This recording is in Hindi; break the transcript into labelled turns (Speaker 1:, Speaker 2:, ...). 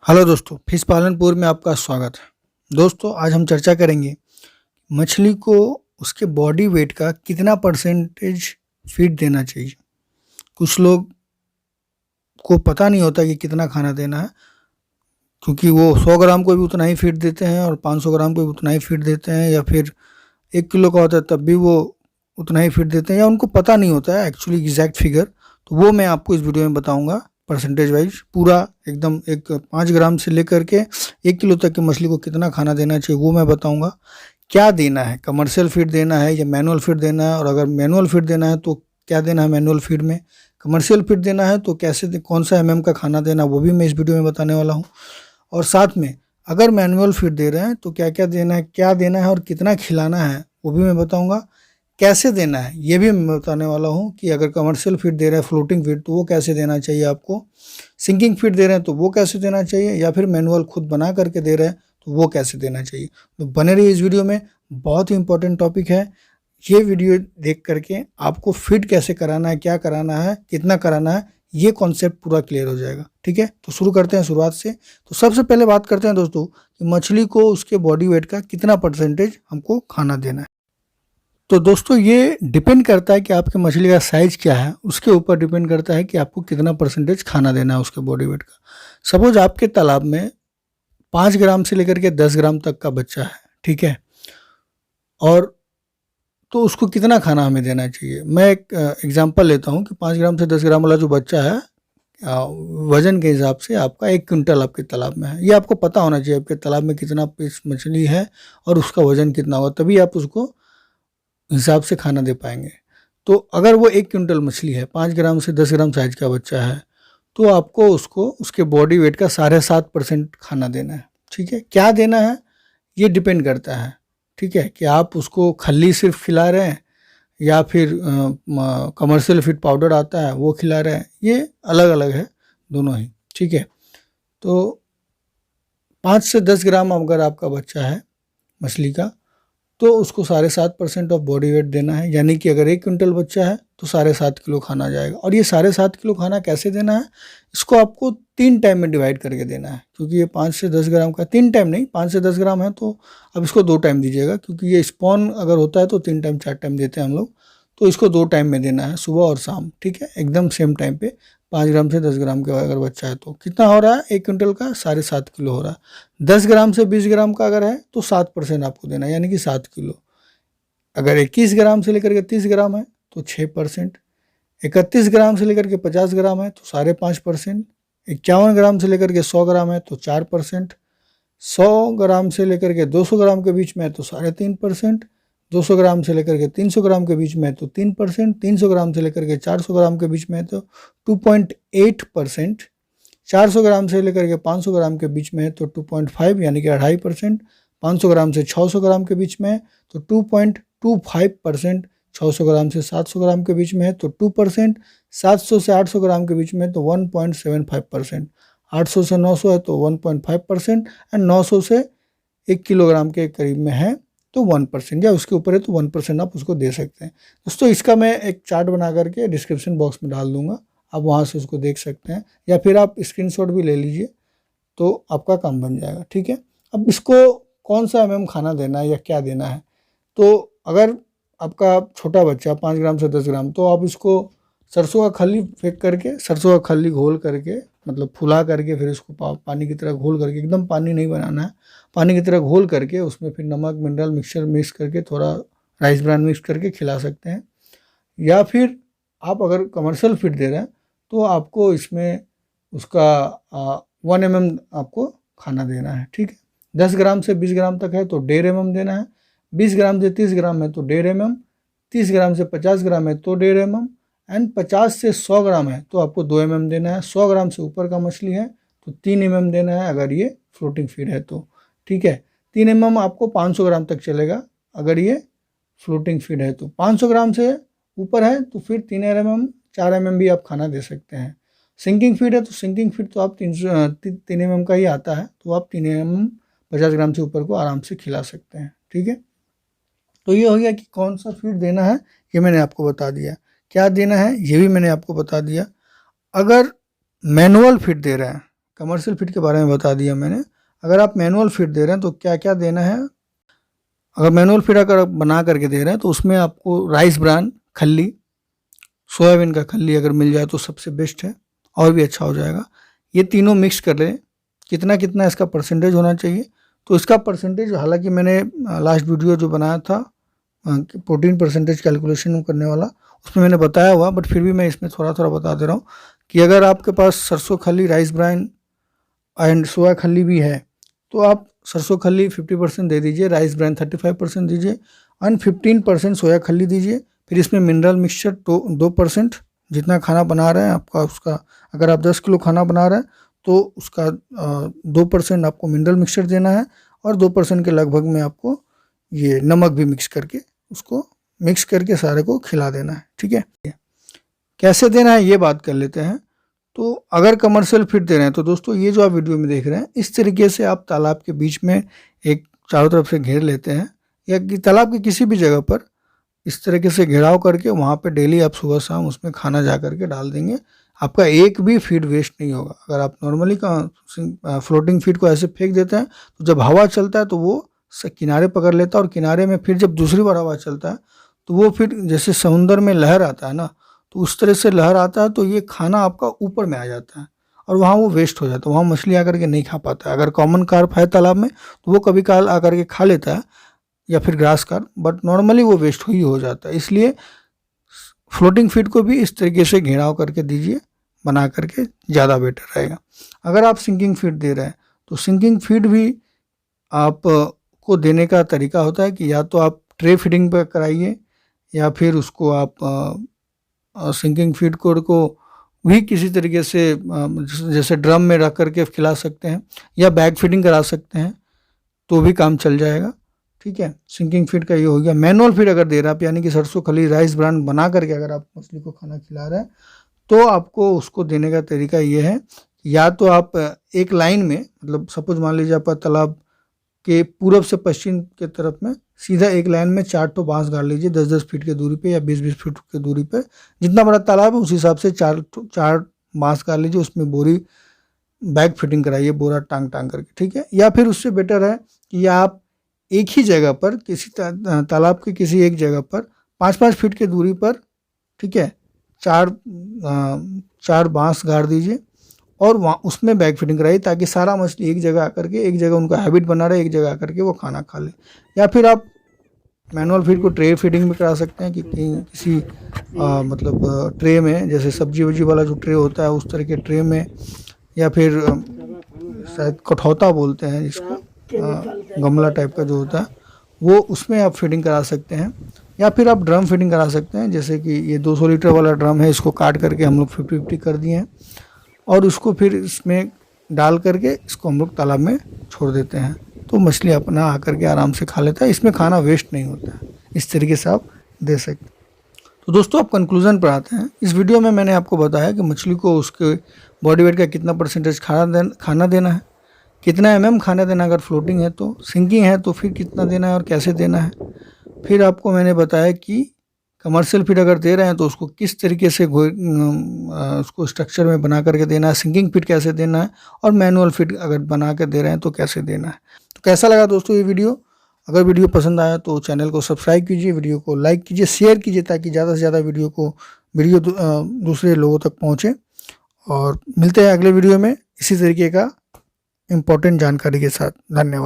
Speaker 1: हेलो दोस्तों, फिश पालनपुर में आपका स्वागत है। दोस्तों, आज हम चर्चा करेंगे मछली को उसके बॉडी वेट का कितना परसेंटेज फीड देना चाहिए। कुछ लोग को पता नहीं होता कि कितना खाना देना है, क्योंकि वो 100 ग्राम को भी उतना ही फीड देते हैं और 500 ग्राम को भी उतना ही फीड देते हैं, या फिर 1 किलो का होता है तब भी वो उतना ही फीड देते हैं, या उनको पता नहीं होता है एक्चुअली एग्जैक्ट फिगर। तो वो मैं आपको इस वीडियो में बताऊंगा परसेंटेज वाइज पूरा एकदम। एक 5 ग्राम से लेकर के 1 किलो तक की मछली को कितना खाना देना चाहिए वो मैं बताऊंगा। क्या देना है, कमर्शियल फीड देना है या मैनुअल फीड देना है, और अगर मैनुअल फीड देना है तो क्या देना है मैनुअल फीड में, कमर्शियल फीड देना है तो कैसे कौन सा का खाना देना, वो भी मैं इस वीडियो में बताने वाला हूँ। और साथ में अगर मैनुअल फीड दे रहे हैं तो क्या क्या देना है, क्या देना है और कितना खिलाना है वो भी मैं बताऊंगा। कैसे देना है ये भी मैं बताने वाला हूँ कि अगर कमर्शियल फीड दे रहे हैं फ्लोटिंग फीड तो वो कैसे देना चाहिए आपको, सिंकिंग फीड दे रहे हैं तो वो कैसे देना चाहिए, या फिर मैनुअल खुद बना करके दे रहे हैं तो वो कैसे देना चाहिए। तो बने रहिए इस वीडियो में, बहुत ही इंपॉर्टेंट टॉपिक है। ये वीडियो देख करके आपको फीड कैसे कराना है, क्या कराना है, कितना कराना है, ये कॉन्सेप्ट पूरा क्लियर हो जाएगा। ठीक है, तो शुरू करते हैं शुरुआत से। तो सबसे पहले बात करते हैं दोस्तों कि मछली को उसके बॉडी वेट का कितना परसेंटेज हमको खाना देना है। तो दोस्तों, ये डिपेंड करता है कि आपके मछली का साइज़ क्या है, उसके ऊपर डिपेंड करता है कि आपको कितना परसेंटेज खाना देना है उसके बॉडी वेट का। सपोज आपके तालाब में 5 ग्राम से लेकर के 10 ग्राम तक का बच्चा है, ठीक है, और तो उसको कितना खाना हमें देना चाहिए। मैं एक एग्जांपल लेता हूँ कि 5 ग्राम से 10 ग्राम वाला जो बच्चा है, वजन के हिसाब से आपका 1 क्विंटल आपके तालाब में है। ये आपको पता होना चाहिए आपके तालाब में कितना पीस मछली है और उसका वजन कितना होगा, तभी आप उसको हिसाब से खाना दे पाएंगे। तो अगर वो 1 क्विंटल मछली है, 5 ग्राम से 10 ग्राम साइज का बच्चा है, तो आपको उसको उसके बॉडी वेट का 7.5% खाना देना है। ठीक है, क्या देना है ये डिपेंड करता है। ठीक है, कि आप उसको खल्ली सिर्फ खिला रहे हैं या फिर कमर्शियल फीड पाउडर आता है वो खिला रहे हैं, ये अलग अलग है दोनों ही। ठीक है, तो 5 से 10 ग्राम अगर आपका बच्चा है मछली का, तो उसको 7.5% ऑफ बॉडी वेट देना है। यानी कि अगर 1 क्विंटल बच्चा है तो 7.5 किलो खाना जाएगा। और ये 7.5 किलो खाना कैसे देना है, इसको आपको 3 टाइम में डिवाइड करके देना है, क्योंकि ये 5 से 10 ग्राम का 3 टाइम नहीं, 5 से 10 ग्राम है तो अब इसको 2 टाइम दीजिएगा, क्योंकि ये स्पॉन अगर होता है तो 3 टाइम 4 टाइम देते हैं हम लोग, तो इसको 2 टाइम में देना है, सुबह और शाम। ठीक है, एकदम सेम टाइम पे। 5 ग्राम से 10 ग्राम का अगर बच्चा है तो कितना हो रहा है, 1 क्विंटल का 7.5 किलो हो रहा है। 10 ग्राम से 20 ग्राम का अगर है तो 7% आपको देना है, यानी कि 7 किलो। अगर 21 ग्राम से लेकर के 30 ग्राम है तो 6%, 31 ग्राम से लेकर के 50 ग्राम है तो 5.5%, 51 ग्राम से लेकर के 100 ग्राम है तो 4%, 100 ग्राम से लेकर के 200 ग्राम के बीच में है तो 3.5%, 200 ग्राम से लेकर के 300 ग्राम के बीच में है तो 3%, 300 ग्राम से लेकर के 400 ग्राम के बीच में है तो 2.8%, 400 ग्राम से लेकर के 500 ग्राम के बीच में है तो 2.5 यानी कि 2.5%, 500 ग्राम से 600 ग्राम के बीच में है तो 2.25%, 600 ग्राम से 700 ग्राम के बीच में है तो 2%, 700 से 800 ग्राम के बीच में है तो 1.75%, 800 से 900 है तो 1.5%, एंड 900 से 1 किलोग्राम के करीब में है तो 1%, या उसके ऊपर है तो 1% आप उसको दे सकते हैं। दोस्तों, इसका मैं एक चार्ट बना करके डिस्क्रिप्शन बॉक्स में डाल दूंगा, आप वहाँ से उसको देख सकते हैं, या फिर आप स्क्रीनशॉट भी ले लीजिए तो आपका काम बन जाएगा। ठीक है, अब इसको कौन सा खाना देना है या क्या देना है, तो अगर आपका छोटा बच्चा 5 ग्राम से 10 ग्राम, तो आप इसको सरसों का खल्ली फेंक करके, सरसों का खल्ली घोल करके, मतलब फुला करके, फिर इसको पानी की तरह घोल करके, एकदम पानी नहीं बनाना है, पानी की तरह घोल करके उसमें फिर नमक मिनरल मिक्सचर मिक्स करके, थोड़ा राइस ब्रान मिक्स करके खिला सकते हैं। या फिर आप अगर कमर्शियल फीड दे रहे हैं तो आपको इसमें उसका 1 आपको खाना देना है। ठीक है, 10 ग्राम से 20 ग्राम तक है तो 1.5 देना है, 20 ग्राम से 30 ग्राम है तो 1.5, 30 ग्राम से 50 ग्राम है तो 1.5, एंड 50 से 100 ग्राम है तो आपको 2 देना है। 100 ग्राम से ऊपर का मछली है तो 3 देना है अगर ये फ्लोटिंग फीड है तो। ठीक है, 3 आपको 500 ग्राम तक चलेगा अगर ये फ्लोटिंग फीड है तो। 500 ग्राम से ऊपर है तो फिर 4 भी आप खाना दे सकते हैं। सिंकिंग फीड है तो सिंकिंग फीड तो आप 3 का ही आता है, तो आप 3 50 ग्राम से ऊपर को आराम से खिला सकते हैं। ठीक है, तो ये हो गया कि कौन सा फीड देना है, ये मैंने आपको बता दिया। क्या देना है ये भी मैंने आपको बता दिया। अगर मैनुअल फीड दे रहे हैं कमर्शियल फीड के बारे में बता दिया मैंने। अगर आप मैनुअल फीड दे रहे हैं तो क्या क्या देना है। अगर मैनुअल फीड अगर आप बना करके दे रहे हैं तो उसमें आपको राइस ब्रान, खल्ली, सोयाबीन का खल्ली अगर मिल जाए तो सबसे बेस्ट है, और भी अच्छा हो जाएगा। ये तीनों मिक्स कर लें। कितना कितना इसका परसेंटेज होना चाहिए, तो इसका परसेंटेज, हालांकि मैंने लास्ट वीडियो जो बनाया था प्रोटीन परसेंटेज कैलकुलेशन करने वाला, उसमें मैंने बताया हुआ, बट फिर भी मैं इसमें थोड़ा थोड़ा बता दे रहा हूँ कि अगर आपके पास सरसों खल्ली, राइस ब्रान एंड सोया खल्ली भी है तो आप सरसों खल्ली 50% दे दीजिए, राइस ब्रान 35% दीजिए एंड 15% सोया खल्ली दीजिए। फिर इसमें मिनरल मिक्सचर 2%, जितना खाना बना रहे हैं आपका उसका, अगर आप 10 किलो खाना बना रहे हैं तो उसका 2% आपको मिनरल मिक्सचर देना है, और 2% के लगभग में आपको ये नमक भी मिक्स करके उसको मिक्स करके सारे को खिला देना है। ठीक है, कैसे देना है ये बात कर लेते हैं। तो अगर कमर्शियल फीड दे रहे हैं तो दोस्तों ये जो आप वीडियो में देख रहे हैं, इस तरीके से आप तालाब के बीच में एक चारों तरफ से घेर लेते हैं, या कि तालाब की किसी भी जगह पर इस तरीके से घेराव करके वहाँ पे डेली आप सुबह शाम उसमें खाना जा करके डाल देंगे। आपका एक भी फीड वेस्ट नहीं होगा। अगर आप नॉर्मली का फ्लोटिंग फीड को ऐसे फेंक देते हैं तो जब हवा चलता है तो वो किनारे पकड़ लेता है, और किनारे में फिर जब दूसरी बार हवा चलता है तो वो फिर जैसे समुंदर में लहर आता है ना, तो उस तरह से लहर आता है, तो ये खाना आपका ऊपर में आ जाता है और वहाँ वो वेस्ट हो जाता है, वहाँ मछली आकर के नहीं खा पाता है। अगर कॉमन कार्प है तालाब में तो वो कभी काल आकर के खा लेता है, या फिर ग्रास कार्प, बट नॉर्मली वो वेस्ट ही हो जाता है। इसलिए फ्लोटिंग फीड को भी इस तरीके से घेराव करके दीजिए, बना करके ज़्यादा बेटर रहेगा। अगर आप सिंकिंग फीड दे रहे हैं तो सिंकिंग फीड भी आप को देने का तरीका होता है कि या तो आप ट्रे फीडिंग पर कराइए, या फिर उसको आप सिंकिंग फीड को भी किसी तरीके से जैसे ड्रम में रख करके खिला सकते हैं, या बैग फीडिंग करा सकते हैं, तो भी काम चल जाएगा। ठीक है, सिंकिंग फीड का ये हो गया। मैनुअल फीड अगर दे रहे हैं आप, यानी कि सरसों खली, राइस ब्रान बना करके अगर आप मछली को खाना खिला रहे हैं, तो आपको उसको देने का तरीका ये है, या तो आप एक लाइन में, मतलब सपोज मान लीजिए आपका तालाब के पूरब से पश्चिम के तरफ में सीधा एक लाइन में 4 तो बांस गाड़ लीजिए 10-10 फीट की दूरी पे, या 20-20 फीट की दूरी पे। जितना बड़ा तालाब है उस हिसाब से 4 बांस गाड़ लीजिए, उसमें बोरी बैग फिटिंग कराइए, बोरा टांग टांग करके। ठीक है, या फिर उससे बेटर है कि आप एक ही जगह पर किसी तालाब के किसी एक जगह पर 5-5 फीट की दूरी पर, ठीक है, 4 बांस गाड़ दीजिए और वहाँ उसमें बैग फिटिंग कराइए, ताकि सारा मछली एक जगह आकर के, एक जगह उनका हैबिट बना रहे, एक जगह आकर के वो खाना खा ले। या फिर आप मैनुअल फीड को ट्रे फीडिंग में करा सकते हैं कि किसी मतलब ट्रे में, जैसे सब्जी वब्जी वाला जो ट्रे होता है उस तरह के ट्रे में, या फिर शायद कठौता बोलते हैं जिसको, गमला टाइप का जो होता है वो, उसमें आप फीडिंग करा सकते हैं। या फिर आप ड्रम फीडिंग करा सकते हैं, जैसे कि ये 200 लीटर वाला ड्रम है, इसको काट करके हम लोग 50-50 कर दिए हैं, और उसको फिर इसमें डाल करके इसको हम लोग तालाब में छोड़ देते हैं, तो मछली अपना आकर के आराम से खा लेता है। इसमें खाना वेस्ट नहीं होता है। इस तरीके से आप दे सकते हैं। तो दोस्तों अब कंक्लूजन पर आते हैं। इस वीडियो में मैंने आपको बताया कि मछली को उसके बॉडी वेट का कितना परसेंटेज खाना देना है, कितना खाना देना, अगर फ्लोटिंग है तो, सिंकिंग है तो फिर कितना देना है और कैसे देना है। फिर आपको मैंने बताया कि कमर्शियल फीड अगर दे रहे हैं तो उसको किस तरीके से उसको स्ट्रक्चर में बना करके देना है, सिंकिंग फीड कैसे देना है, और मैनुअल फीड अगर बना कर दे रहे हैं तो कैसे देना है। तो कैसा लगा दोस्तों ये वीडियो? अगर वीडियो पसंद आया तो चैनल को सब्सक्राइब कीजिए, वीडियो को लाइक कीजिए, शेयर कीजिए, ताकि ज़्यादा से ज़्यादा वीडियो दूसरे लोगों तक पहुँचे। और मिलते हैं अगले वीडियो में इसी तरीके का इम्पोर्टेंट जानकारी के साथ। धन्यवाद।